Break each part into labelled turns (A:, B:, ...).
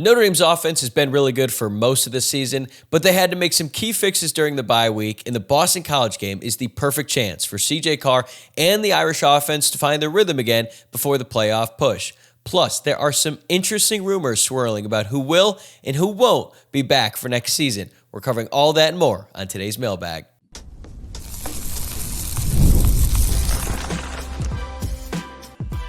A: Notre Dame's offense has been really good for most of the season, but they had to make some key fixes during the bye week, and the Boston College game is the perfect chance for CJ Carr and the Irish offense to find their rhythm again before the playoff push. Plus, there are some interesting rumors swirling about who will and who won't be back for next season. We're covering all that and more on today's Mailbag.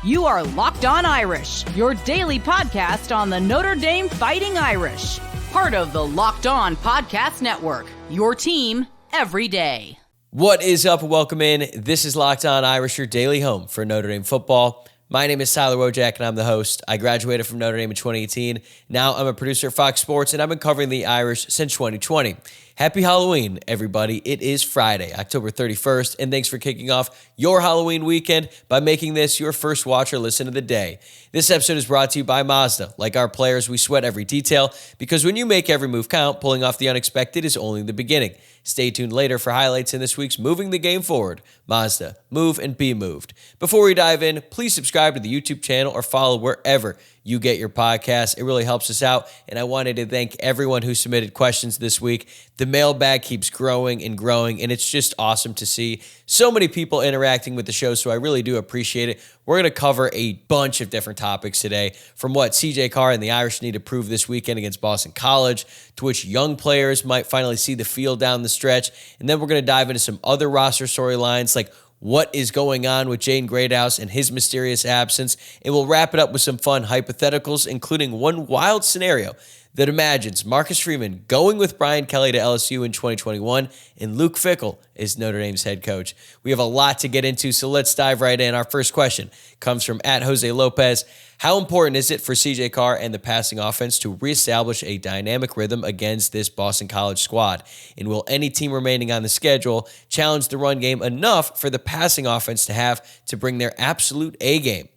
B: You are Locked On Irish, your daily podcast on the Notre Dame Fighting Irish. Part of the Locked On Podcast Network, your team every day.
A: What is up? Welcome in. This is Locked On Irish, your daily home for Notre Dame football. My name is Tyler Wojciak, and I'm the host. I graduated from Notre Dame in 2018. Now I'm a producer at Fox Sports, and I've been covering the Irish since 2020. Happy Halloween, everybody. It is Friday, October 31st, and thanks for kicking off your Halloween weekend by making this your first watch or listen of the day. This episode is brought to you by Mazda. Like our players, we sweat every detail because when you make every move count, pulling off the unexpected is only the beginning. Stay tuned later for highlights in this week's Moving the Game Forward. Mazda, move and be moved. Before we dive in, please subscribe to the YouTube channel or follow wherever you get your podcast. It really helps us out, and I wanted to thank everyone who submitted questions this week. The mailbag keeps growing and growing, and it's just awesome to see so many people interacting with the show, so I really do appreciate it. We're going to cover a bunch of different topics today, from what CJ Carr and the Irish need to prove this weekend against Boston College, to which young players might finally see the field down the stretch, and then we're going to dive into some other roster storylines like what is going on with Jaden Greathouse and his mysterious absence, and we'll wrap it up with some fun hypotheticals, including one wild scenario that imagines Marcus Freeman going with Brian Kelly to LSU in 2021, and Luke Fickell is Notre Dame's head coach. We have a lot to get into, so let's dive right in. Our first question comes from @Jose Lopez. How important is it for CJ Carr and the passing offense to reestablish a dynamic rhythm against this Boston College squad? And will any team remaining on the schedule challenge the run game enough for the passing offense to have to bring their absolute A game?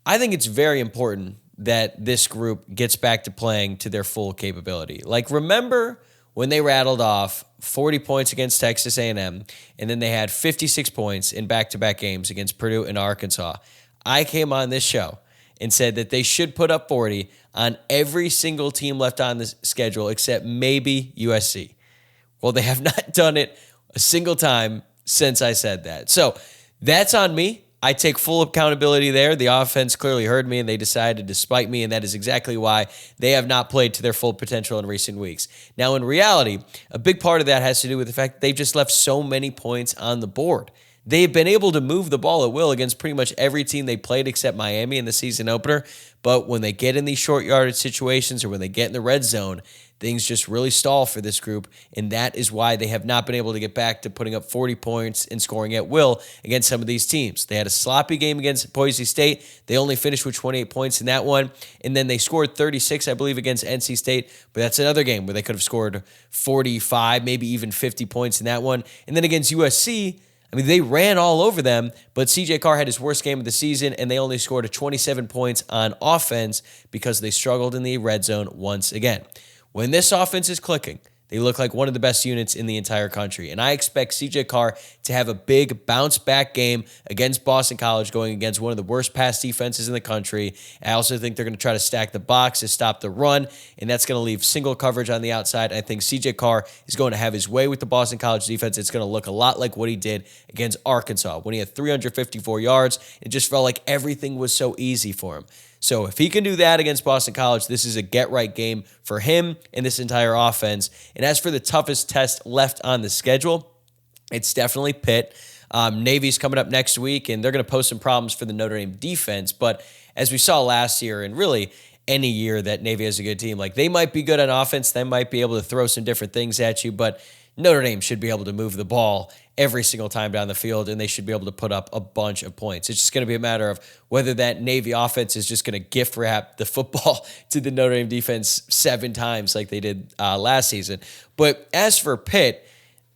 A: I think it's very important that this group gets back to playing to their full capability. Like, remember when they rattled off 40 points against Texas A&M, and then they had 56 points in back-to-back games against Purdue and Arkansas? I came on this show and said that they should put up 40 on every single team left on the schedule except maybe USC. Well, they have not done it a single time since I said that. So that's on me. I take full accountability there. The offense clearly heard me, and they decided to spite me, and that is exactly why they have not played to their full potential in recent weeks. Now, in reality, a big part of that has to do with the fact that they've just left so many points on the board. They've been able to move the ball at will against pretty much every team they played except Miami in the season opener, but when they get in these short yardage situations or when they get in the red zone, things just really stall for this group, and that is why they have not been able to get back to putting up 40 points and scoring at will against some of these teams. They had a sloppy game against Boise State. They only finished with 28 points in that one, and then they scored 36, I believe, against NC State, but that's another game where they could have scored 45, maybe even 50 points in that one. And then against USC, I mean, they ran all over them, but CJ Carr had his worst game of the season, and they only scored 27 points on offense because they struggled in the red zone once again. When this offense is clicking, they look like one of the best units in the entire country, and I expect CJ Carr to have a big bounce-back game against Boston College, going against one of the worst pass defenses in the country. I also think they're going to try to stack the box to stop the run, and that's going to leave single coverage on the outside. I think CJ Carr is going to have his way with the Boston College defense. It's going to look a lot like what he did against Arkansas when he had 354 yards. It just felt like everything was so easy for him. So if he can do that against Boston College, this is a get-right game for him and this entire offense. And as for the toughest test left on the schedule, it's definitely Pitt. Navy's coming up next week, and they're going to pose some problems for the Notre Dame defense. But as we saw last year, and really any year that Navy has a good team, like, they might be good on offense, they might be able to throw some different things at you, but Notre Dame should be able to move the ball every single time down the field, and they should be able to put up a bunch of points. It's just going to be a matter of whether that Navy offense is just going to gift wrap the football to the Notre Dame defense 7 times like they did last season. But as for Pitt,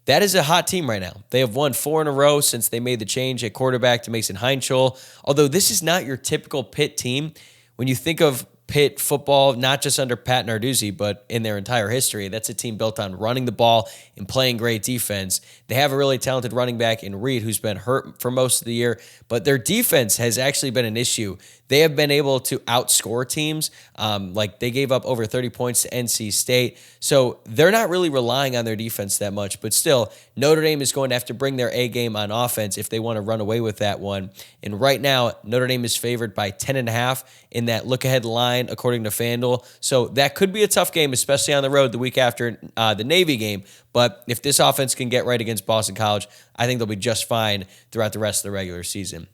A: that is a hot team right now. They have won 4 in a row since they made the change at quarterback to Mason Heinschel. Although this is not your typical Pitt team, when you think of Pitt football, not just under Pat Narduzzi, but in their entire history. That's a team built on running the ball and playing great defense. They have a really talented running back in Reed, who's been hurt for most of the year, but their defense has actually been an issue they have been able to outscore teams. Like they gave up over 30 points to NC State. So they're not really relying on their defense that much, but still Notre Dame is going to have to bring their A game on offense if they want to run away with that one. And right now, Notre Dame is favored by 10.5 in that look-ahead line, according to FanDuel. So that could be a tough game, especially on the road the week after the Navy game. But if this offense can get right against Boston College, I think they'll be just fine throughout the rest of the regular season.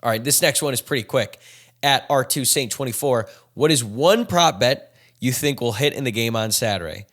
A: All right, this next one is pretty quick. At R2 Saint 24, what is one prop bet you think will hit in the game on Saturday?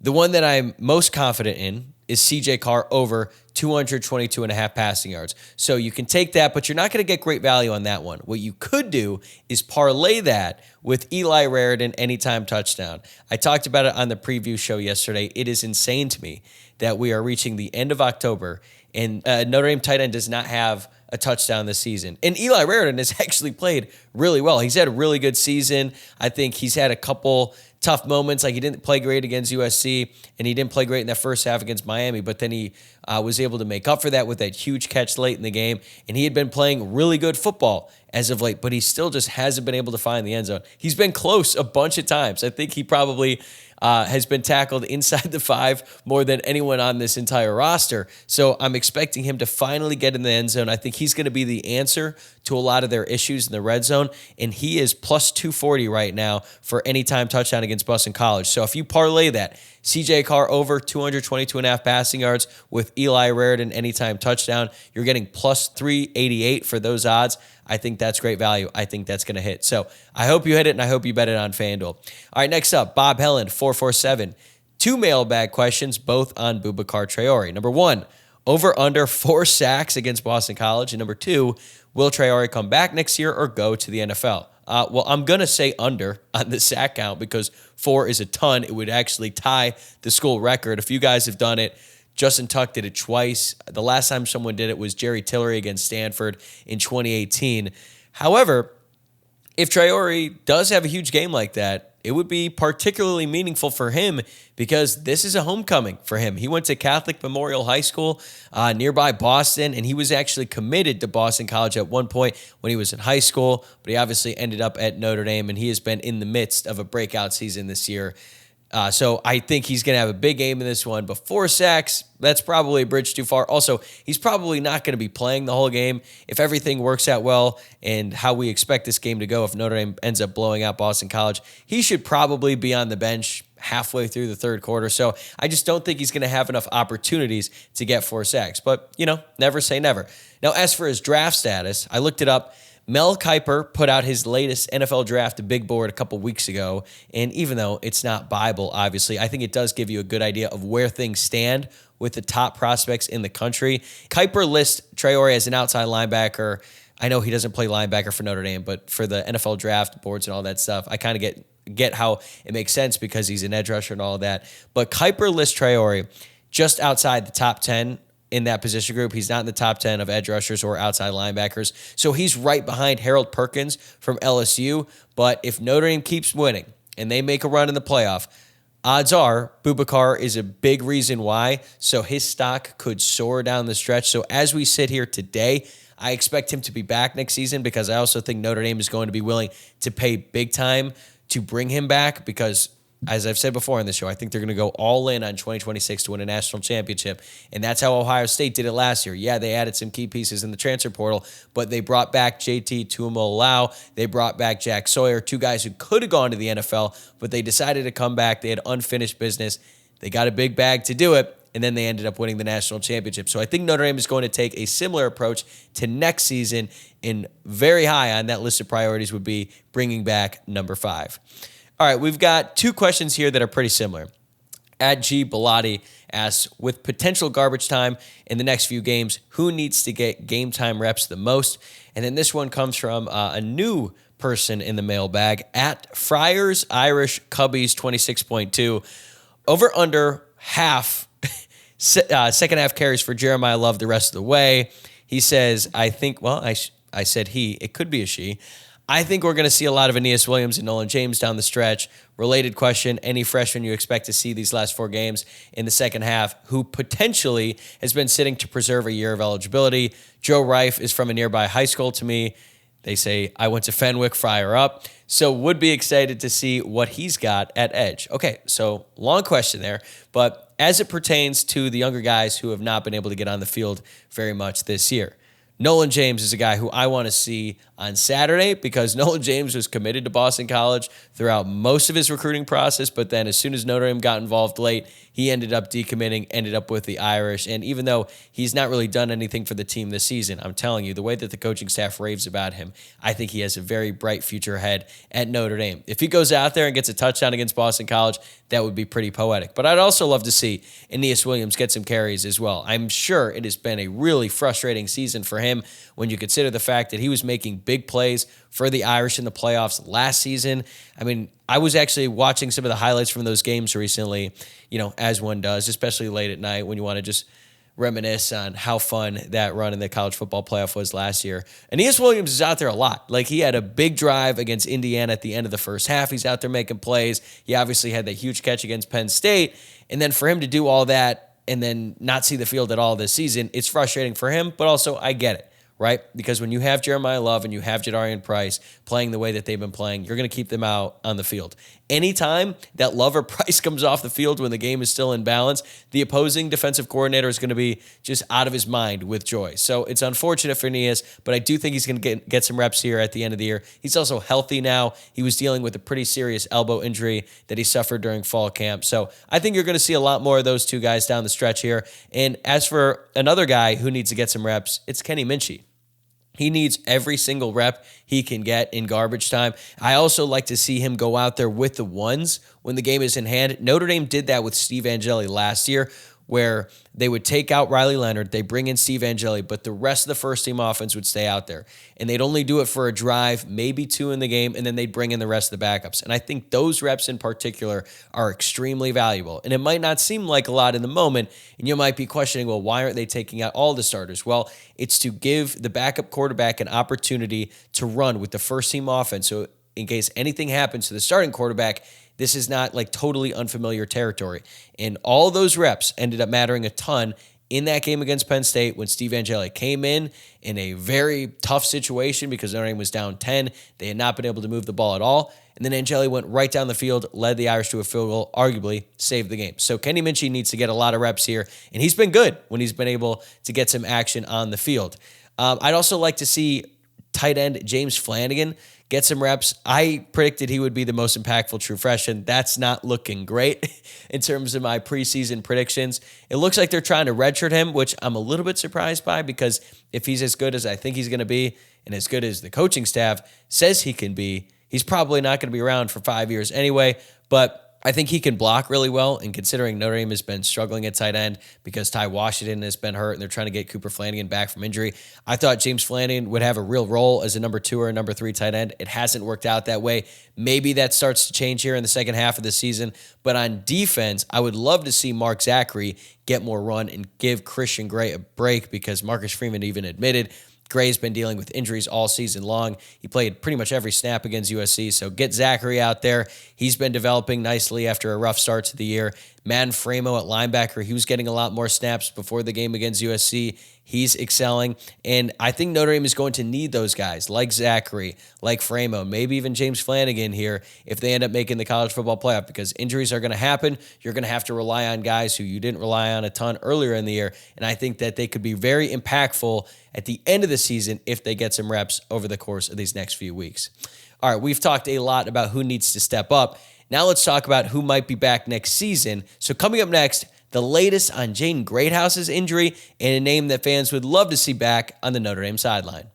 A: The one that I'm most confident in is CJ Carr over 222.5 passing yards. So you can take that, but you're not going to get great value on that one. What you could do is parlay that with Eli Raridan anytime touchdown. I talked about it on the preview show yesterday. It is insane to me that we are reaching the end of October and Notre Dame tight end does not have a touchdown this season. And Eli Raridan has actually played really well. He's had a really good season. I think he's had a couple tough moments, like he didn't play great against USC, and he didn't play great in that first half against Miami, but then he was able to make up for that with that huge catch late in the game, and he had been playing really good football as of late, but he still just hasn't been able to find the end zone. He's been close a bunch of times. I think he probably has been tackled inside the 5 more than anyone on this entire roster. So I'm expecting him to finally get in the end zone. I think he's going to be the answer to a lot of their issues in the red zone, and he is plus 240 right now for anytime touchdown against Boston College. So if you parlay that, CJ Carr over 222.5 passing yards with Eli Raridan anytime touchdown, you're getting plus 388 for those odds. I think that's great value. I think that's going to hit. So I hope you hit it, and I hope you bet it on FanDuel. All right, next up, Bob Helland, 447. 2 mailbag questions, both on Boubacar Traore. Number 1, over under 4 sacks against Boston College. And number 2, will Traore come back next year or go to the NFL? Well, I'm going to say under on the sack count because 4 is a ton. It would actually tie the school record. A few guys have done it. Justin Tuck did it twice. The last time someone did it was Jerry Tillery against Stanford in 2018. However, if Traore does have a huge game like that, it would be particularly meaningful for him because this is a homecoming for him. He went to Catholic Memorial High School nearby Boston, and he was actually committed to Boston College at one point when he was in high school, but he obviously ended up at Notre Dame, and he has been in the midst of a breakout season this year. So I think he's going to have a big game in this one, but 4 sacks, that's probably a bridge too far. Also, he's probably not going to be playing the whole game. If everything works out well and how we expect this game to go, if Notre Dame ends up blowing out Boston College, he should probably be on the bench halfway through the third quarter. So I just don't think he's going to have enough opportunities to get 4 sacks. But, never say never. Now, as for his draft status, I looked it up. Mel Kiper put out his latest NFL draft big board a couple weeks ago, and even though it's not Bible, obviously, I think it does give you a good idea of where things stand with the top prospects in the country. Kiper lists Traore as an outside linebacker. I know he doesn't play linebacker for Notre Dame, but for the NFL draft boards and all that stuff, I kind of get how it makes sense because he's an edge rusher and all of that. But Kiper lists Traore just outside the top 10 in that position group. He's not in the top 10 of edge rushers or outside linebackers. So he's right behind Harold Perkins from LSU. But if Notre Dame keeps winning and they make a run in the playoff, odds are Boubacar is a big reason why. So his stock could soar down the stretch. So as we sit here today, I expect him to be back next season because I also think Notre Dame is going to be willing to pay big time to bring him back because, as I've said before on the show, I think they're going to go all in on 2026 to win a national championship, and that's how Ohio State did it last year. Yeah, they added some key pieces in the transfer portal, but they brought back JT Tuimoloau. They brought back Jack Sawyer, 2 guys who could have gone to the NFL, but they decided to come back. They had unfinished business. They got a big bag to do it, and then they ended up winning the national championship. So I think Notre Dame is going to take a similar approach to next season, and very high on that list of priorities would be bringing back number 5. All right, we've got 2 questions here that are pretty similar. At G. Bellotti asks, with potential garbage time in the next few games, who needs to get game time reps the most? And then this one comes from a new person in the mailbag, at Friars Irish Cubbies 26.2. Over under half second half carries for Jeremiah Love the rest of the way. He says, I said he, it could be a she. I think we're going to see a lot of Aeneas Williams and Nolan James down the stretch. Related question, any freshman you expect to see these last 4 games in the second half who potentially has been sitting to preserve a year of eligibility? Joe Reif is from a nearby high school to me. They say, I went to Fenwick, fire up. So would be excited to see what he's got at edge. Okay, so long question there, but as it pertains to the younger guys who have not been able to get on the field very much this year, Nolan James is a guy who I want to see on Saturday because Nolan James was committed to Boston College throughout most of his recruiting process, but then as soon as Notre Dame got involved late, he ended up decommitting, ended up with the Irish. And even though he's not really done anything for the team this season, I'm telling you, the way that the coaching staff raves about him, I think he has a very bright future ahead at Notre Dame. If he goes out there and gets a touchdown against Boston College, that would be pretty poetic. But I'd also love to see Aeneas Williams get some carries as well. I'm sure it has been a really frustrating season for him when you consider the fact that he was making big plays for the Irish in the playoffs last season. I mean, I was actually watching some of the highlights from those games recently, as one does, especially late at night when you want to just reminisce on how fun that run in the college football playoff was last year. Aeneas Williams is out there a lot. Like, he had a big drive against Indiana at the end of the first half. He's out there making plays. He obviously had that huge catch against Penn State. And then for him to do all that and then not see the field at all this season, it's frustrating for him, but also I get it. Right? Because when you have Jeremiah Love and you have Jadarian Price playing the way that they've been playing, you're going to keep them out on the field. Anytime that Love or Price comes off the field when the game is still in balance, the opposing defensive coordinator is going to be just out of his mind with joy. So it's unfortunate for Aeneas, but I do think he's going to get some reps here at the end of the year. He's also healthy now. He was dealing with a pretty serious elbow injury that he suffered during fall camp. So I think you're going to see a lot more of those two guys down the stretch here. And as for another guy who needs to get some reps, it's Kenny Minchey. He needs every single rep he can get in garbage time. I also like to see him go out there with the ones when the game is in hand. Notre Dame did that with Steve Angeli last year, where they would take out Riley Leonard, they bring in Steve Angeli, but the rest of the first-team offense would stay out there. And they'd only do it for a drive, maybe two in the game, and then they'd bring in the rest of the backups. And I think those reps in particular are extremely valuable. And it might not seem like a lot in the moment, and you might be questioning, well, why aren't they taking out all the starters? Well, it's to give the backup quarterback an opportunity to run with the first-team offense. So in case anything happens to the starting quarterback, this is not like totally unfamiliar territory. And all those reps ended up mattering a ton in that game against Penn State when Steve Angeli came in a very tough situation because Notre Dame was down 10. They had not been able to move the ball at all. And then Angeli went right down the field, led the Irish to a field goal, arguably saved the game. So Kenny Minchey needs to get a lot of reps here, and he's been good when he's been able to get some action on the field. I'd also like to see tight end James Flanagan get some reps. I predicted he would be the most impactful true freshman. That's not looking great in terms of my preseason predictions. It looks like they're trying to redshirt him, which I'm a little bit surprised by because if he's as good as I think he's going to be and as good as the coaching staff says he can be, he's probably not going to be around for 5 years anyway. But I think he can block really well, and considering Notre Dame has been struggling at tight end because Ty Washington has been hurt and they're trying to get Cooper Flanagan back from injury, I thought James Flanagan would have a real role as a number 2 or a number 3 tight end. It hasn't worked out that way. Maybe that starts to change here in the second half of the season. But on defense, I would love to see Mark Zachary get more run and give Christian Gray a break because Marcus Freeman even admitted Gray's been dealing with injuries all season long. He played pretty much every snap against USC, so get Zachary out there. He's been developing nicely after a rough start to the year. Man Framo at linebacker, he was getting a lot more snaps before the game against USC. He's excelling, and I think Notre Dame is going to need those guys like Zachary, like Framo, maybe even James Flanagan here if they end up making the college football playoff because injuries are going to happen. You're going to have to rely on guys who you didn't rely on a ton earlier in the year, and I think that they could be very impactful at the end of the season if they get some reps over the course of these next few weeks. All right, we've talked a lot about who needs to step up. Now let's talk about who might be back next season. So coming up next, the latest on Jaden Greathouse's injury and a name that fans would love to see back on the Notre Dame sideline.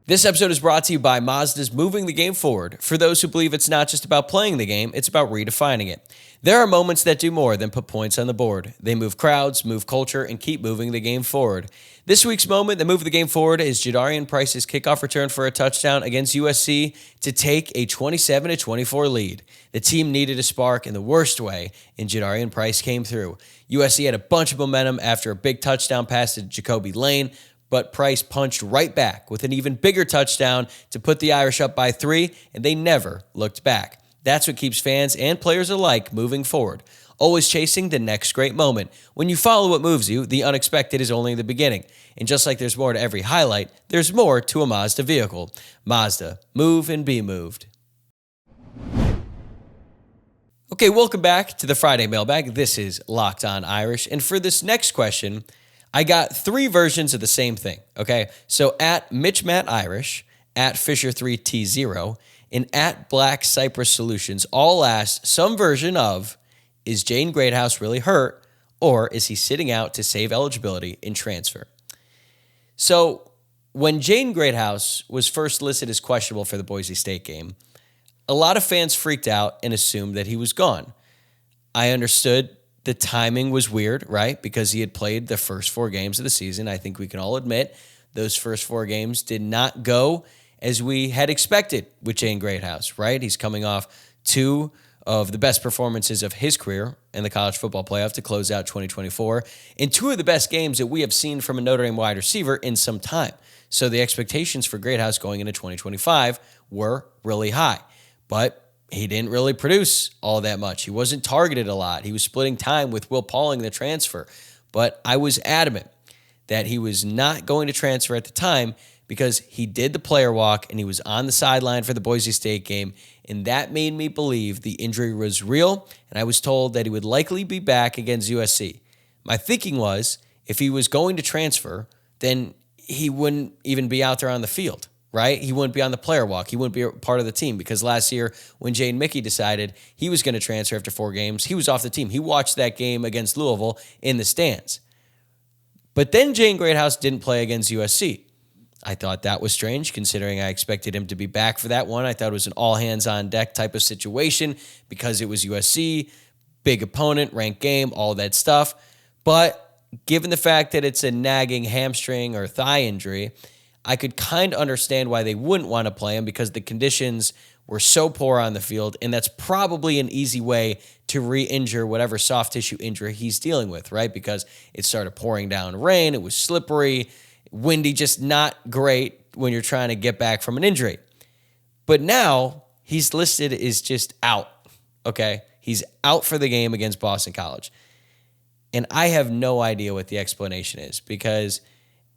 A: This episode is brought to you by Mazda's Moving the Game Forward. For those who believe it's not just about playing the game, it's about redefining it. There are moments that do more than put points on the board. They move crowds, move culture, and keep moving the game forward. This week's moment that moved the game forward is Jadarian Price's kickoff return for a touchdown against USC to take a 27-24 lead. The team needed a spark in the worst way, and Jadarian Price came through. USC had a bunch of momentum after a big touchdown pass to Jacoby Lane, but Price punched right back with an even bigger touchdown to put the Irish up by 3, and they never looked back. That's what keeps fans and players alike moving forward. always chasing the next great moment. When you follow what moves you, the unexpected is only the beginning. And just like there's more to every highlight, there's more to a Mazda vehicle. Mazda, move and be moved. Okay, welcome back to the Friday Mailbag. This is Locked On Irish. And for this next question, I got three versions of the same thing, okay? So at Mitch Matt Irish, at Fisher3T0, and at Black Cypress Solutions all asked some version of, is Jaden Greathouse really hurt, or is he sitting out to save eligibility in transfer? So when Jaden Greathouse was first listed as questionable for the Boise State game, a lot of fans freaked out and assumed that he was gone. I understood the timing was weird, right? Because he had played the first 4 games of the season. I think we can all admit those first 4 games did not go as we had expected with Jaden Greathouse, right? He's coming off 2 of the best performances of his career in the college football playoff to close out 2024, and 2 of the best games that we have seen from a Notre Dame wide receiver in some time. So the expectations for Greathouse going into 2025 were really high. But he didn't really produce all that much. He wasn't targeted a lot. He was splitting time with Will Pauling, the transfer. But I was adamant that he was not going to transfer at the time because he did the player walk and he was on the sideline for the Boise State game. And that made me believe the injury was real. And I was told that he would likely be back against USC. My thinking was if he was going to transfer, then he wouldn't even be out there on the field. Right? He wouldn't be on the player walk. He wouldn't be a part of the team because last year when Jane Mickey decided he was going to transfer after 4 games, he was off the team. He watched that game against Louisville in the stands. But then Jaden Greathouse didn't play against USC. I thought that was strange considering I expected him to be back for that one. I thought it was an all-hands-on-deck type of situation because it was USC, big opponent, ranked game, all that stuff. But given the fact that it's a nagging hamstring or thigh injury, I could kind of understand why they wouldn't want to play him because the conditions were so poor on the field, and that's probably an easy way to re-injure whatever soft tissue injury he's dealing with, right? Because it started pouring down rain, it was slippery, windy, just not great when you're trying to get back from an injury. But now he's listed as just out, okay? He's out for the game against Boston College. And I have no idea what the explanation is because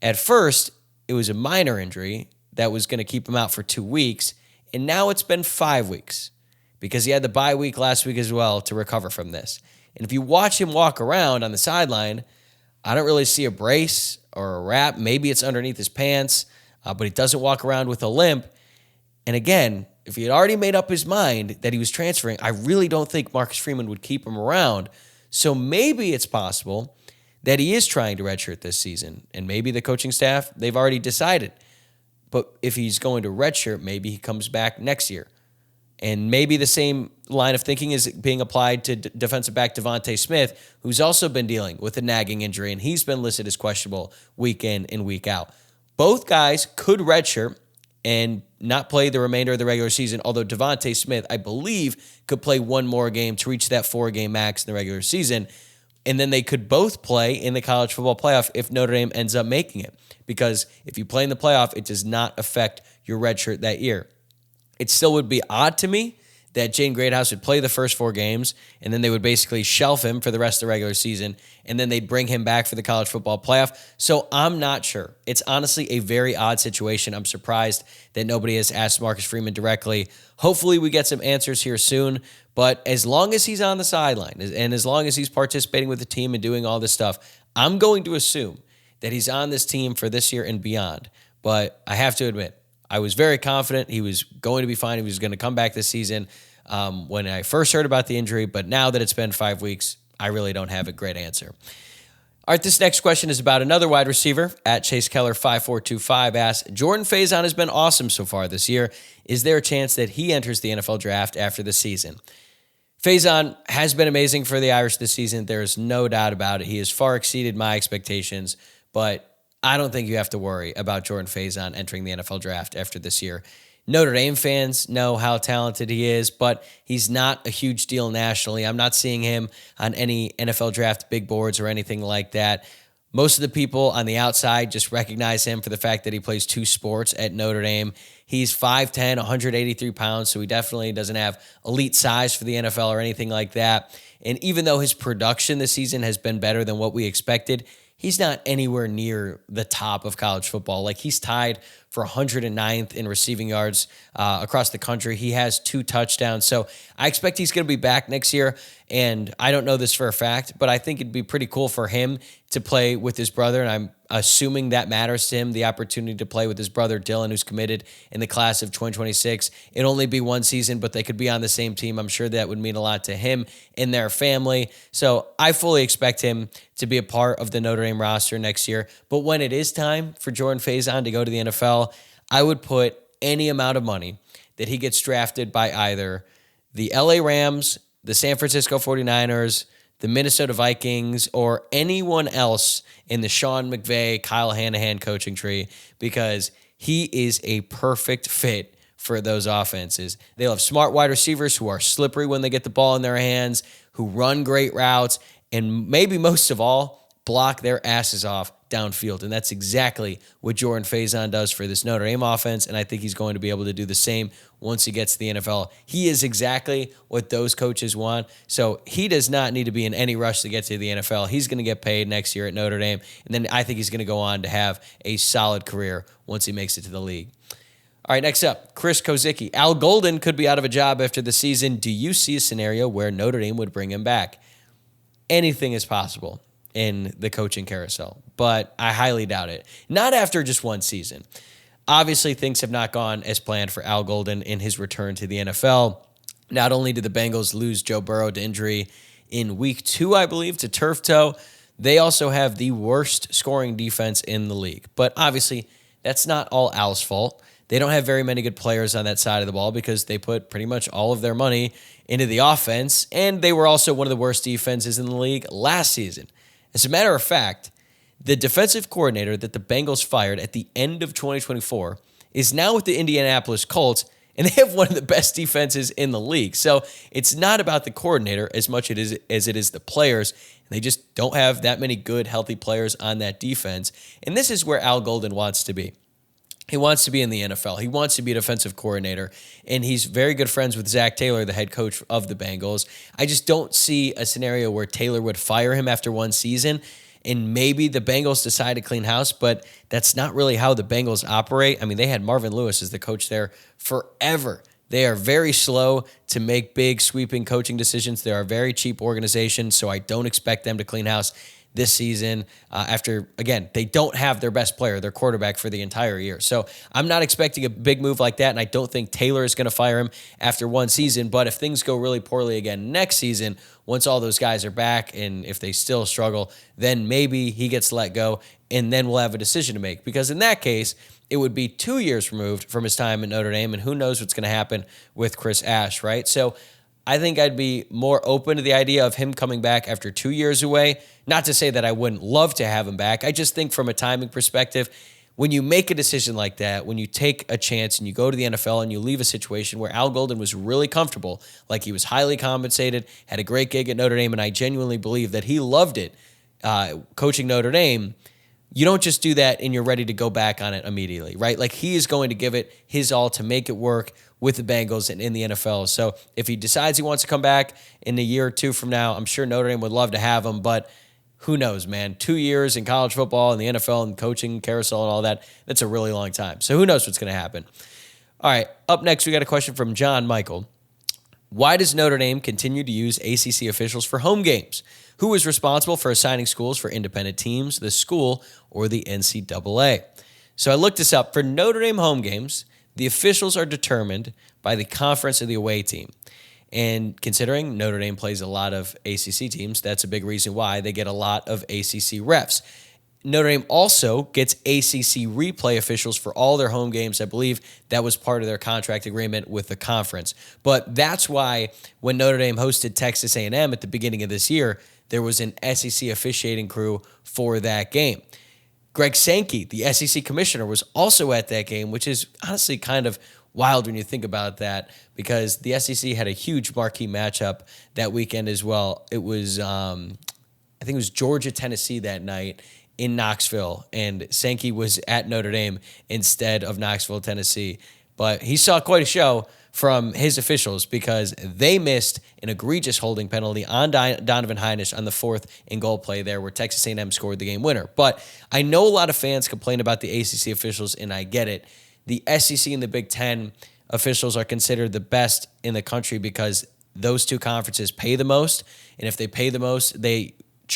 A: at first, it was a minor injury that was going to keep him out for 2 weeks, and now it's been 5 weeks because he had the bye week last week as well to recover from this. And if you watch him walk around on the sideline, I don't really see a brace or a wrap. Maybe it's underneath his pants, but he doesn't walk around with a limp. And again, if he had already made up his mind that he was transferring, I really don't think Marcus Freeman would keep him around. So maybe it's possible that he is trying to redshirt this season. And maybe the coaching staff, they've already decided. But if he's going to redshirt, maybe he comes back next year. And maybe the same line of thinking is being applied to defensive back Devontae Smith, who's also been dealing with a nagging injury, and he's been listed as questionable week in and week out. Both guys could redshirt and not play the remainder of the regular season, although Devontae Smith, I believe, could play 1 more game to reach that 4-game max in the regular season. And then they could both play in the college football playoff if Notre Dame ends up making it. Because if you play in the playoff, it does not affect your red shirt that year. It still would be odd to me that Jaden Greathouse would play the first 4 games, and then they would basically shelf him for the rest of the regular season, and then they'd bring him back for the college football playoff. So I'm not sure. It's honestly a very odd situation. I'm surprised that nobody has asked Marcus Freeman directly. Hopefully we get some answers here soon, but as long as he's on the sideline and as long as he's participating with the team and doing all this stuff, I'm going to assume that he's on this team for this year and beyond. But I have to admit, I was very confident he was going to be fine. He was going to come back this season when I first heard about the injury. But now that it's been 5 weeks, I really don't have a great answer. All right, this next question is about another wide receiver. At Chase Keller 5425 asks, Jordan Faison has been awesome so far this year. Is there a chance that he enters the NFL draft after the season? Faison has been amazing for the Irish this season. There is no doubt about it. He has far exceeded my expectations, but I don't think you have to worry about Jordan Faison entering the NFL draft after this year. Notre Dame fans know how talented he is, but he's not a huge deal nationally. I'm not seeing him on any NFL draft big boards or anything like that. Most of the people on the outside just recognize him for the fact that he plays 2 sports at Notre Dame. He's 5'10", 183 pounds, so he definitely doesn't have elite size for the NFL or anything like that. And even though his production this season has been better than what we expected, he's not anywhere near the top of college football. Like, he's tied for 109th in receiving yards across the country. He has 2 touchdowns. So I expect he's going to be back next year. And I don't know this for a fact, but I think it'd be pretty cool for him to play with his brother. And I'm assuming that matters to him, the opportunity to play with his brother, Dylan, who's committed in the class of 2026. It'll only be 1 season, but they could be on the same team. I'm sure that would mean a lot to him and their family. So I fully expect him to be a part of the Notre Dame roster next year. But when it is time for Jordan Faison to go to the NFL, I would put any amount of money that he gets drafted by either the LA Rams, the San Francisco 49ers, the Minnesota Vikings, or anyone else in the Sean McVay, Kyle Shanahan coaching tree, because he is a perfect fit for those offenses. They'll have smart wide receivers who are slippery when they get the ball in their hands, who run great routes, and maybe most of all, block their asses off downfield. And that's exactly what Jordan Faison does for this Notre Dame offense, and I think he's going to be able to do the same once he gets to the NFL. He is exactly what those coaches want, so he does not need to be in any rush to get to the NFL. He's going to get paid next year at Notre Dame, and then I think he's going to go on to have a solid career once he makes it to the league. All right, next up, Chris Kozicki. Al Golden could be out of a job after the season. Do you see a scenario where Notre Dame would bring him back? Anything is possible in the coaching carousel, but I highly doubt it. Not after just 1 season. Obviously, things have not gone as planned for Al Golden in his return to the NFL. Not only did the Bengals lose Joe Burrow to injury in week 2, I believe, to turf toe, they also have the worst scoring defense in the league. But obviously, that's not all Al's fault. They don't have very many good players on that side of the ball because they put pretty much all of their money into the offense, and they were also one of the worst defenses in the league last season. As a matter of fact, the defensive coordinator that the Bengals fired at the end of 2024 is now with the Indianapolis Colts, and they have one of the best defenses in the league. So it's not about the coordinator as much as it is the players. They just don't have that many good, healthy players on that defense. And this is where Al Golden wants to be. He wants to be in the NFL. He wants to be a defensive coordinator, and he's very good friends with Zach Taylor, the head coach of the Bengals. I just don't see a scenario where Taylor would fire him after 1 season, and maybe the Bengals decide to clean house, but that's not really how the Bengals operate. I mean, they had Marvin Lewis as the coach there forever. They are very slow to make big, sweeping coaching decisions. They're a very cheap organization, so I don't expect them to clean house this season after, again, they don't have their best player, their quarterback, for the entire year. So I'm not expecting a big move like that, and I don't think Taylor is going to fire him after 1 season. But if things go really poorly again next season, once all those guys are back, and if they still struggle, then maybe he gets let go, and then we'll have a decision to make. Because in that case, it would be 2 years removed from his time at Notre Dame, and who knows what's going to happen with Chris Ash, right? So I think I'd be more open to the idea of him coming back after 2 years away. Not to say that I wouldn't love to have him back. I just think from a timing perspective, when you make a decision like that, when you take a chance and you go to the NFL and you leave a situation where Al Golden was really comfortable, like he was highly compensated, had a great gig at Notre Dame, and I genuinely believe that he loved it coaching Notre Dame, you don't just do that and you're ready to go back on it immediately, right? Like, he is going to give it his all to make it work with the Bengals and in the NFL. So if he decides he wants to come back in a year or two from now, I'm sure Notre Dame would love to have him, but who knows, man? 2 years in college football and the NFL and coaching carousel and all that, that's a really long time. So who knows what's going to happen. All right, up next, we got a question from John Michael. Why does Notre Dame continue to use ACC officials for home games? Who is responsible for assigning schools for independent teams, the school, or the NCAA? So I looked this up. For Notre Dame home games, the officials are determined by the conference of the away team. And considering Notre Dame plays a lot of ACC teams, that's a big reason why they get a lot of ACC refs. Notre Dame also gets ACC replay officials for all their home games. I believe that was part of their contract agreement with the conference. But that's why when Notre Dame hosted Texas A&M at the beginning of this year, there was an SEC officiating crew for that game. Greg Sankey, the SEC commissioner, was also at that game, which is honestly kind of wild when you think about that, because the SEC had a huge marquee matchup that weekend as well. It was, I think it was Georgia-Tennessee that night in Knoxville, and Sankey was at Notre Dame instead of Knoxville, Tennessee. but he saw quite a show from his officials because they missed an egregious holding penalty on Donovan Hinish on the 4th and goal play there where Texas A&M scored the game winner. But I know a lot of fans complain about the ACC officials, and I get it. The SEC and the Big Ten officials are considered the best in the country because those two conferences pay the most, and if they pay the most, they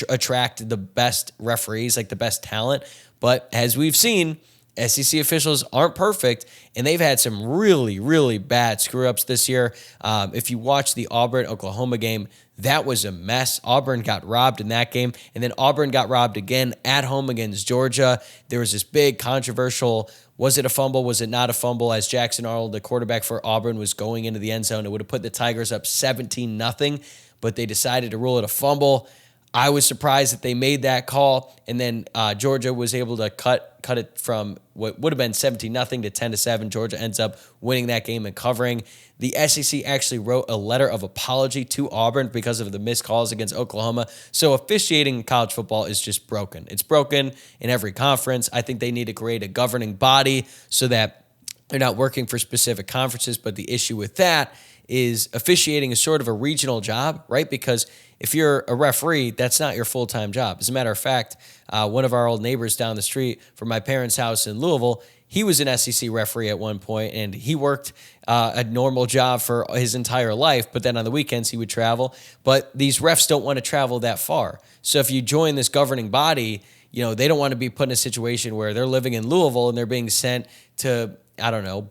A: attract the best referees, like the best talent. But as we've seen, SEC officials aren't perfect, and they've had some really, really bad screw-ups this year. If you watch the Auburn-Oklahoma game, that was a mess. Auburn got robbed in that game, and then Auburn got robbed again at home against Georgia. There was this big controversial, was it a fumble, was it not a fumble, as Jackson Arnold, the quarterback for Auburn, was going into the end zone. It would have put the Tigers up 17-0, but they decided to rule it a fumble. I was surprised that they made that call, and then Georgia was able to cut it from what would have been 17-0 to 10-7. Georgia ends up winning that game and covering. The SEC actually wrote a letter of apology to Auburn because of the missed calls against Oklahoma. So officiating in college football is just broken. It's broken in every conference. I think they need to create a governing body so that they're not working for specific conferences, but the issue with that is officiating is sort of a regional job, right? Because if you're a referee, that's not your full-time job. As a matter of fact, one of our old neighbors down the street from my parents' house in Louisville, he was an SEC referee at one point, and he worked a normal job for his entire life, but then on the weekends he would travel. But these refs don't want to travel that far. So if you join this governing body, they don't want to be put in a situation where they're living in Louisville and they're being sent to,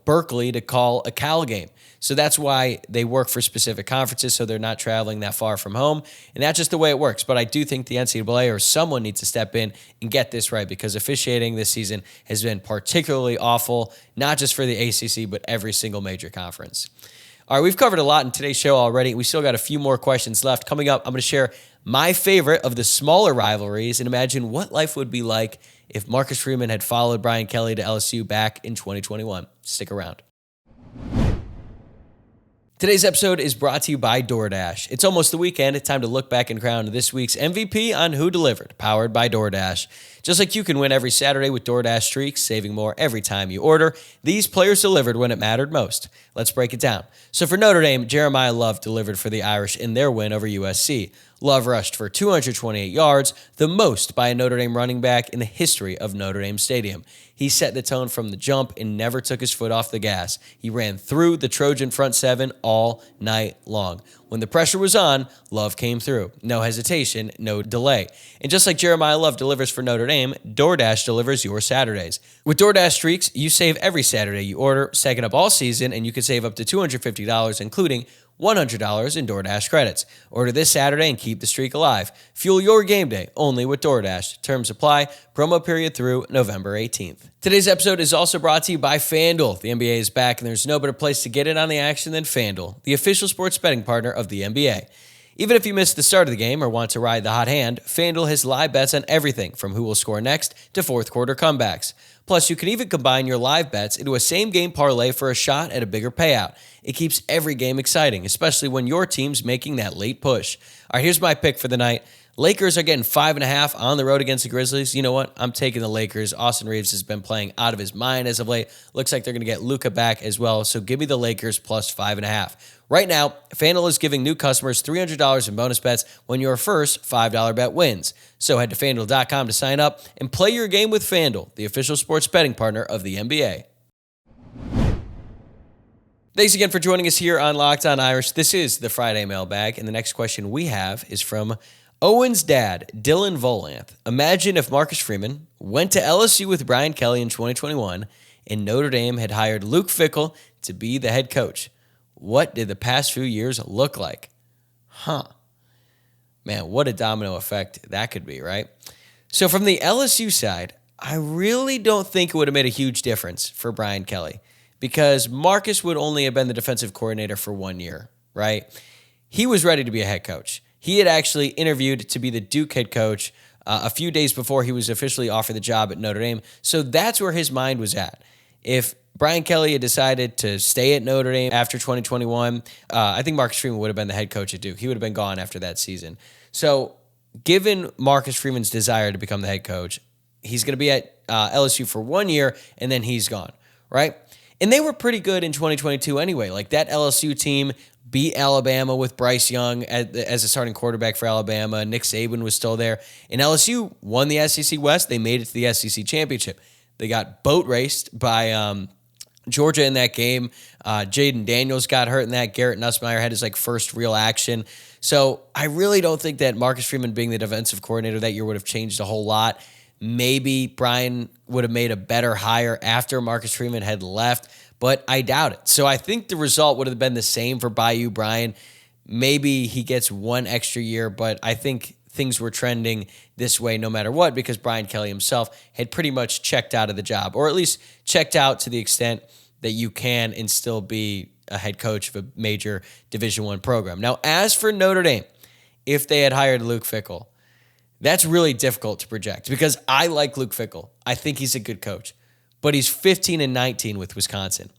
A: Berkeley to call a Cal game. So that's why they work for specific conferences, so they're not traveling that far from home. And that's just the way it works. But I do think the NCAA or someone needs to step in and get this right, because officiating this season has been particularly awful, not just for the ACC, but every single major conference. All right, we've covered a lot in today's show already. We still got a few more questions left. Coming up, I'm going to share my favorite of the smaller rivalries and imagine what life would be like if Marcus Freeman had followed Brian Kelly to LSU back in 2021. Stick around. Today's episode is brought to you by DoorDash. It's almost the weekend. It's time to look back and crown this week's MVP on Who Delivered, powered by DoorDash. Just like you can win every Saturday with DoorDash Streaks, saving more every time you order, these players delivered when it mattered most. Let's break it down. So for Notre Dame, Jeremiah Love delivered for the Irish in their win over USC. Love rushed for 228 yards, the most by a Notre Dame running back in the history of Notre Dame Stadium. He set the tone from the jump and never took his foot off the gas. He ran through the Trojan front seven all night long. When the pressure was on, Love came through. No hesitation, no delay. And just like Jeremiah Love delivers for Notre Dame, DoorDash delivers your Saturdays. With DoorDash Streaks, you save every Saturday you order, stacking up all season, and you can save up to $250, including $100 in DoorDash credits. Order this Saturday and keep the streak alive. Fuel your game day only with DoorDash. Terms apply. Promo period through November 18th. Today's episode is also brought to you by FanDuel. The NBA is back, and there's no better place to get in on the action than FanDuel, the official sports betting partner of the NBA. Even if you missed the start of the game or want to ride the hot hand, FanDuel has live bets on everything from who will score next to fourth quarter comebacks. Plus, you can even combine your live bets into a same-game parlay for a shot at a bigger payout. It keeps every game exciting, especially when your team's making that late push. All right, here's my pick for the night. Lakers are getting 5.5 on the road against the Grizzlies. You know what? I'm taking the Lakers. Austin Reeves has been playing out of his mind as of late. Looks like they're going to get Luka back as well, so give me the Lakers plus 5.5. Right now, FanDuel is giving new customers $300 in bonus bets when your first $5 bet wins. So head to FanDuel.com to sign up and play your game with FanDuel, the official sports betting partner of the NBA. Thanks again for joining us here on Locked On Irish. This is the Friday Mailbag, and the next question we have is from Owen's dad, Dylan Volanth. Imagine if Marcus Freeman went to LSU with Brian Kelly in 2021 and Notre Dame had hired Luke Fickell to be the head coach. What did the past few years look like? Man, what a domino effect that could be, right? So from the LSU side, I really don't think it would have made a huge difference for Brian Kelly because Marcus would only have been the defensive coordinator for 1 year, right? He was ready to be a head coach. He had actually interviewed to be the Duke head coach a few days before he was officially offered the job at Notre Dame. So that's where his mind was at. If Brian Kelly had decided to stay at Notre Dame after 2021, I think Marcus Freeman would have been the head coach at Duke. He would have been gone after that season. So given Marcus Freeman's desire to become the head coach, he's going to be at LSU for 1 year, and then he's gone, right? And they were pretty good in 2022 anyway. Like that LSU team beat Alabama with Bryce Young as a starting quarterback for Alabama. Nick Saban was still there. And LSU won the SEC West. They made it to the SEC championship. They got boat raced by Georgia in that game. Jaden Daniels got hurt in that. Garrett Nussmeier had his first real action. So I really don't think that Marcus Freeman being the defensive coordinator that year would have changed a whole lot. Maybe Brian would have made a better hire after Marcus Freeman had left, but I doubt it. So I think the result would have been the same for Bayou Brian. Maybe he gets one extra year, but I think things were trending this way no matter what because Brian Kelly himself had pretty much checked out of the job, or at least checked out to the extent that you can and still be a head coach of a major Division I program. Now, as for Notre Dame, if they had hired Luke Fickell, that's really difficult to project because I like Luke Fickell. I think he's a good coach, but he's 15-19 with Wisconsin.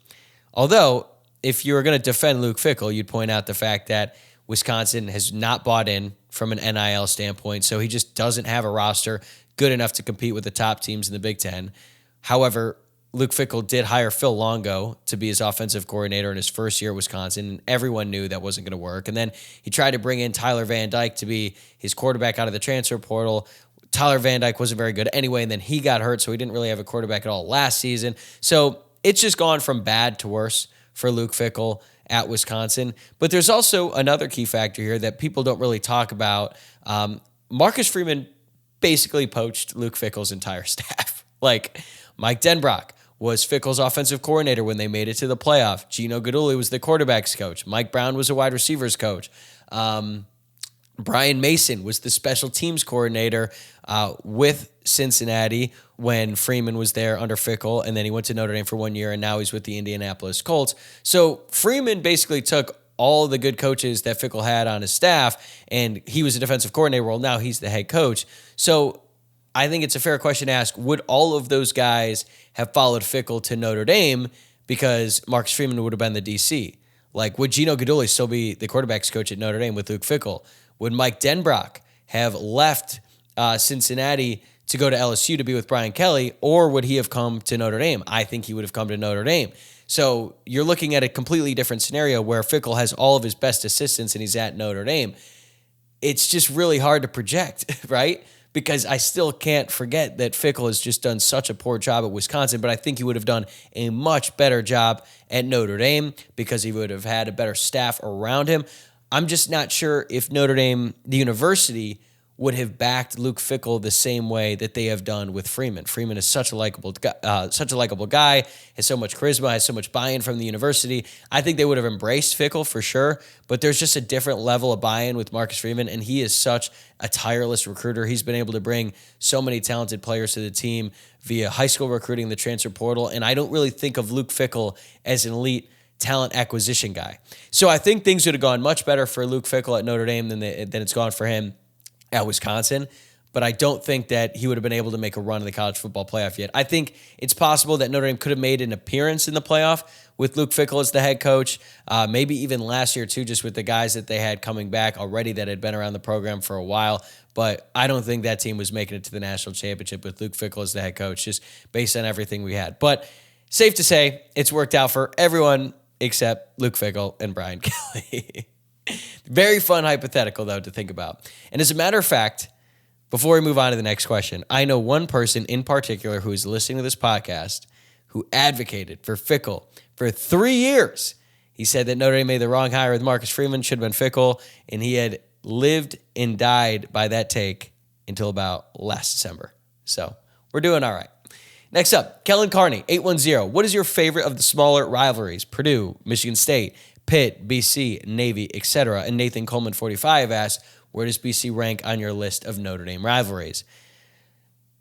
A: Although, if you were going to defend Luke Fickell, you'd point out the fact that Wisconsin has not bought in from an NIL standpoint, so he just doesn't have a roster good enough to compete with the top teams in the Big Ten. However, Luke Fickell did hire Phil Longo to be his offensive coordinator in his first year at Wisconsin, and everyone knew that wasn't going to work. And then he tried to bring in Tyler Van Dyke to be his quarterback out of the transfer portal. Tyler Van Dyke wasn't very good anyway, and then he got hurt, so he didn't really have a quarterback at all last season. So it's just gone from bad to worse for Luke Fickell at Wisconsin. But there's also another key factor here that people don't really talk about. Marcus Freeman basically poached Luke Fickell's entire staff. Mike Denbrock was Fickell's offensive coordinator when they made it to the playoff. Gino Guidugli was the quarterback's coach. Mike Brown was a wide receivers coach. Brian Mason was the special teams coordinator with Cincinnati when Freeman was there under Fickell, and then he went to Notre Dame for 1 year, and now he's with the Indianapolis Colts. So Freeman basically took all the good coaches that Fickell had on his staff, and he was a defensive coordinator. Well, now he's the head coach. So I think it's a fair question to ask, would all of those guys have followed Fickell to Notre Dame because Marcus Freeman would have been the DC? Would Gino Guidugli still be the quarterback's coach at Notre Dame with Luke Fickell? Would Mike Denbrock have left Cincinnati to go to LSU to be with Brian Kelly, or would he have come to Notre Dame? I think he would have come to Notre Dame. So you're looking at a completely different scenario where Fickell has all of his best assistants and he's at Notre Dame. It's just really hard to project, right? Because I still can't forget that Fickell has just done such a poor job at Wisconsin, but I think he would have done a much better job at Notre Dame because he would have had a better staff around him. I'm just not sure if Notre Dame, the university, would have backed Luke Fickell the same way that they have done with Freeman. Freeman is such a likable guy, has so much charisma, has so much buy-in from the university. I think they would have embraced Fickell for sure, but there's just a different level of buy-in with Marcus Freeman, and he is such a tireless recruiter. He's been able to bring so many talented players to the team via high school recruiting, the transfer portal, and I don't really think of Luke Fickell as an elite talent acquisition guy. So I think things would have gone much better for Luke Fickell at Notre Dame than it's gone for him at Wisconsin, but I don't think that he would have been able to make a run in the college football playoff yet. I think it's possible that Notre Dame could have made an appearance in the playoff with Luke Fickell as the head coach, maybe even last year too, just with the guys that they had coming back already that had been around the program for a while. But I don't think that team was making it to the national championship with Luke Fickell as the head coach, just based on everything we had. But safe to say, it's worked out for everyone except Luke Fickell and Brian Kelly. Very fun hypothetical, though, to think about. And as a matter of fact, before we move on to the next question, I know one person in particular who is listening to this podcast who advocated for Fickell for 3 years. He said that Notre Dame made the wrong hire with Marcus Freeman, should have been Fickell, and he had lived and died by that take until about last December. So we're doing all right. Next up, Kellen Carney, 810. What is your favorite of the smaller rivalries? Purdue, Michigan State, Pitt, BC, Navy, etc. And Nathan Coleman, 45, asks, where does BC rank on your list of Notre Dame rivalries?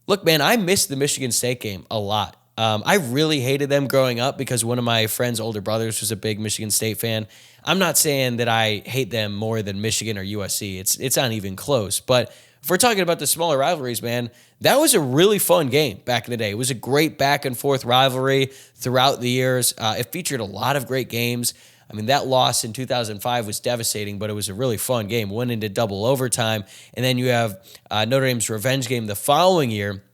A: Look, man, I missed the Michigan State game a lot. I really hated them growing up because one of my friend's older brothers was a big Michigan State fan. I'm not saying that I hate them more than Michigan or USC. It's not even close. But if we're talking about the smaller rivalries, man, that was a really fun game back in the day. It was a great back-and-forth rivalry throughout the years. It featured a lot of great games. I mean, that loss in 2005 was devastating, but it was a really fun game. Went into double overtime. And then you have Notre Dame's revenge game the following year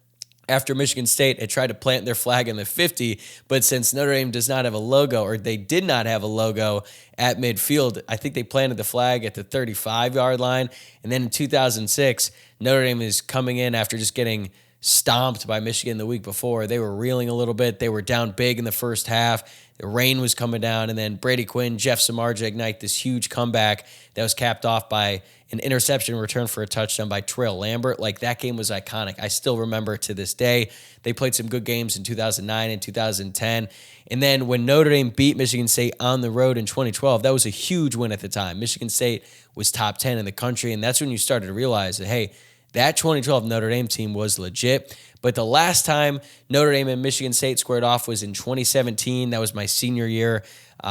A: after Michigan State had tried to plant their flag in the 50, but since Notre Dame does not have a logo, or they did not have a logo at midfield, I think they planted the flag at the 35-yard line. And then in 2006, Notre Dame is coming in after just getting stomped by Michigan the week before. They were reeling a little bit. They were down big in the first half. The rain was coming down, and then Brady Quinn, Jeff Samardzija ignite this huge comeback that was capped off by an interception return for a touchdown by Trail Lambert. Like, that game was iconic. I still remember it to this day. They played some good games in 2009 and 2010. And then when Notre Dame beat Michigan State on the road in 2012, that was a huge win at the time. Michigan State was top 10 in the country, and that's when you started to realize that, hey, that 2012 Notre Dame team was legit. But the last time Notre Dame and Michigan State squared off was in 2017. That was my senior year.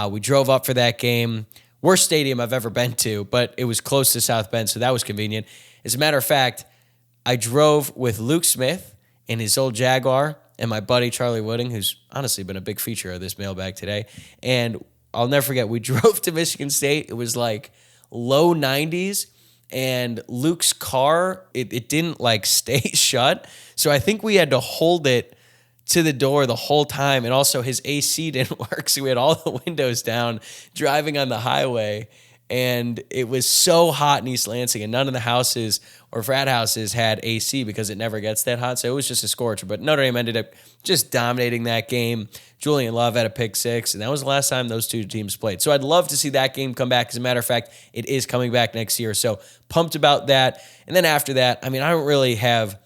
A: We drove up for that game. Worst stadium I've ever been to, but it was close to South Bend, so that was convenient. As a matter of fact, I drove with Luke Smith in his old Jaguar and my buddy Charlie Wooding, who's honestly been a big feature of this mailbag today. And I'll never forget, we drove to Michigan State. It was like low 90s. And Luke's car, it didn't like stay shut. So I think we had to hold it to the door the whole time. And also his AC didn't work. So we had all the windows down driving on the highway. And it was so hot in East Lansing, and none of the houses or frat houses had AC because it never gets that hot. So it was just a scorcher. But Notre Dame ended up just dominating that game. Julian Love had a pick six, and that was the last time those two teams played. So I'd love to see that game come back. As a matter of fact, it is coming back next year. So pumped about that. And then after that, I mean, I don't really have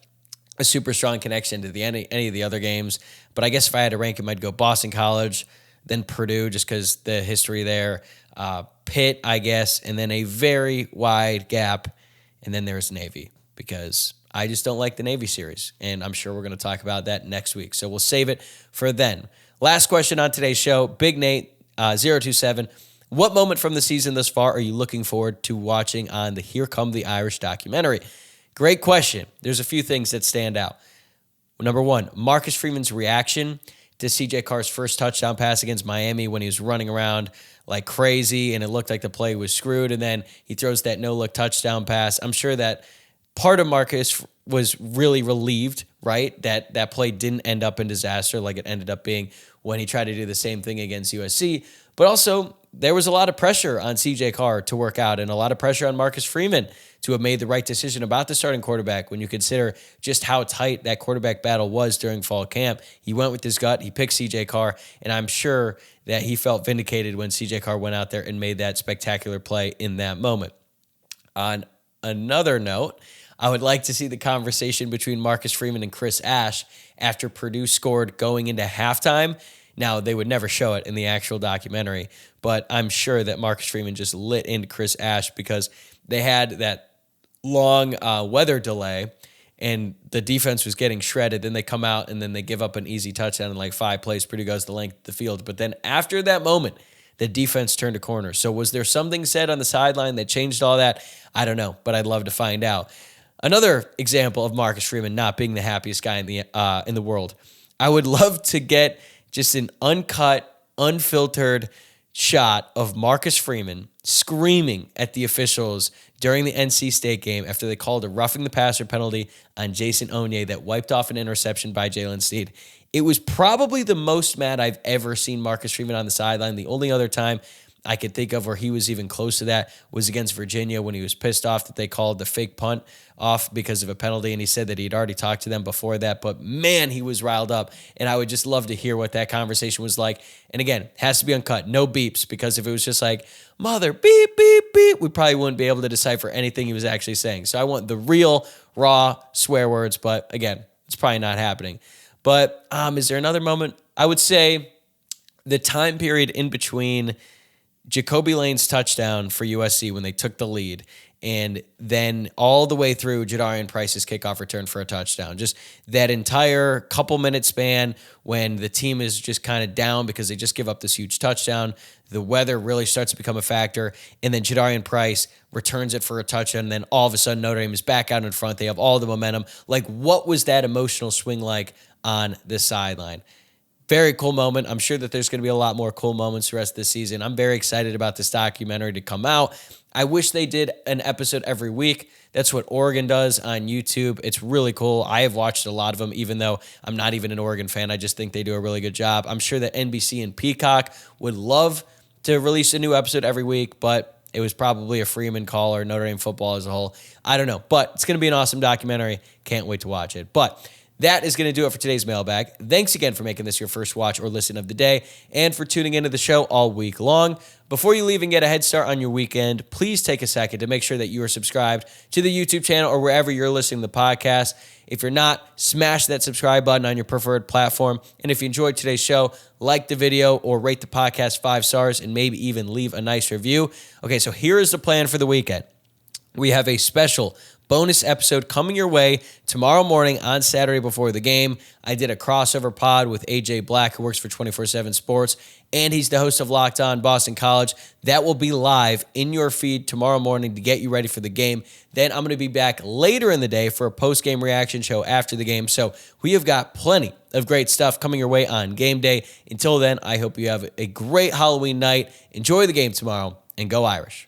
A: a super strong connection to any of the other games. But I guess if I had to rank them, I'd go Boston College, then Purdue, just because the history there. Pitt, I guess, and then a very wide gap, and then there's Navy, because I just don't like the Navy series, and I'm sure we're going to talk about that next week, so we'll save it for then. Last question on today's show, Big Nate, 027, what moment from the season thus far are you looking forward to watching on the Here Come the Irish documentary? Great question. There's a few things that stand out. Number one, Marcus Freeman's reaction to CJ Carr's first touchdown pass against Miami when he was running around like crazy and it looked like the play was screwed, and then he throws that no-look touchdown pass. I'm sure that part of Marcus was really relieved, right, that play didn't end up in disaster like it ended up being when he tried to do the same thing against USC. But also, there was a lot of pressure on CJ Carr to work out and a lot of pressure on Marcus Freeman to have made the right decision about the starting quarterback when you consider just how tight that quarterback battle was during fall camp. He went with his gut. He picked CJ Carr, and I'm sure that he felt vindicated when CJ Carr went out there and made that spectacular play in that moment. On another note, I would like to see the conversation between Marcus Freeman and Chris Ash after Purdue scored going into halftime. Now, they would never show it in the actual documentary, but I'm sure that Marcus Freeman just lit into Chris Ash because they had that long weather delay and the defense was getting shredded. Then they come out and then they give up an easy touchdown in like 5 plays. Purdue goes the length of the field. But then after that moment, the defense turned a corner. So was there something said on the sideline that changed all that? I don't know, but I'd love to find out. Another example of Marcus Freeman not being the happiest guy in the world. I would love to get just an uncut, unfiltered shot of Marcus Freeman screaming at the officials during the NC State game after they called a roughing the passer penalty on Jason Onye that wiped off an interception by Jalen Steed. It was probably the most mad I've ever seen Marcus Freeman on the sideline. The only other time I could think of where he was even close to that was against Virginia when he was pissed off that they called the fake punt off because of a penalty, and he said that he'd already talked to them before that, but man, he was riled up, and I would just love to hear what that conversation was like. And again, has to be uncut, no beeps, because if it was just like, mother, beep, beep, beep, we probably wouldn't be able to decipher anything he was actually saying. So I want the real, raw swear words, but again, it's probably not happening. But is there another moment? I would say the time period in between Jacoby Lane's touchdown for USC when they took the lead, and then all the way through Jadarian Price's kickoff return for a touchdown. Just that entire couple-minute span when the team is just kind of down because they just give up this huge touchdown. The weather really starts to become a factor, and then Jadarian Price returns it for a touchdown, and then all of a sudden Notre Dame is back out in front. They have all the momentum. Like, what was that emotional swing like on the sideline? Very cool moment. I'm sure that there's going to be a lot more cool moments the rest of the season. I'm very excited about this documentary to come out. I wish they did an episode every week. That's what Oregon does on YouTube. It's really cool. I have watched a lot of them, even though I'm not even an Oregon fan. I just think they do a really good job. I'm sure that NBC and Peacock would love to release a new episode every week, but it was probably a Freeman call or Notre Dame football as a whole. I don't know, but it's going to be an awesome documentary. Can't wait to watch it. But that is going to do it for today's mailbag. Thanks again for making this your first watch or listen of the day and for tuning into the show all week long. Before you leave and get a head start on your weekend, please take a second to make sure that you are subscribed to the YouTube channel or wherever you're listening to the podcast. If you're not, smash that subscribe button on your preferred platform. And if you enjoyed today's show, like the video or rate the podcast 5 stars and maybe even leave a nice review. Okay, so here is the plan for the weekend. We have a special bonus episode coming your way tomorrow morning on Saturday before the game. I did a crossover pod with AJ Black, who works for 24/7 Sports, and he's the host of Locked On Boston College. That will be live in your feed tomorrow morning to get you ready for the game. Then I'm going to be back later in the day for a post-game reaction show after the game. So we have got plenty of great stuff coming your way on game day. Until then, I hope you have a great Halloween night. Enjoy the game tomorrow, and go Irish.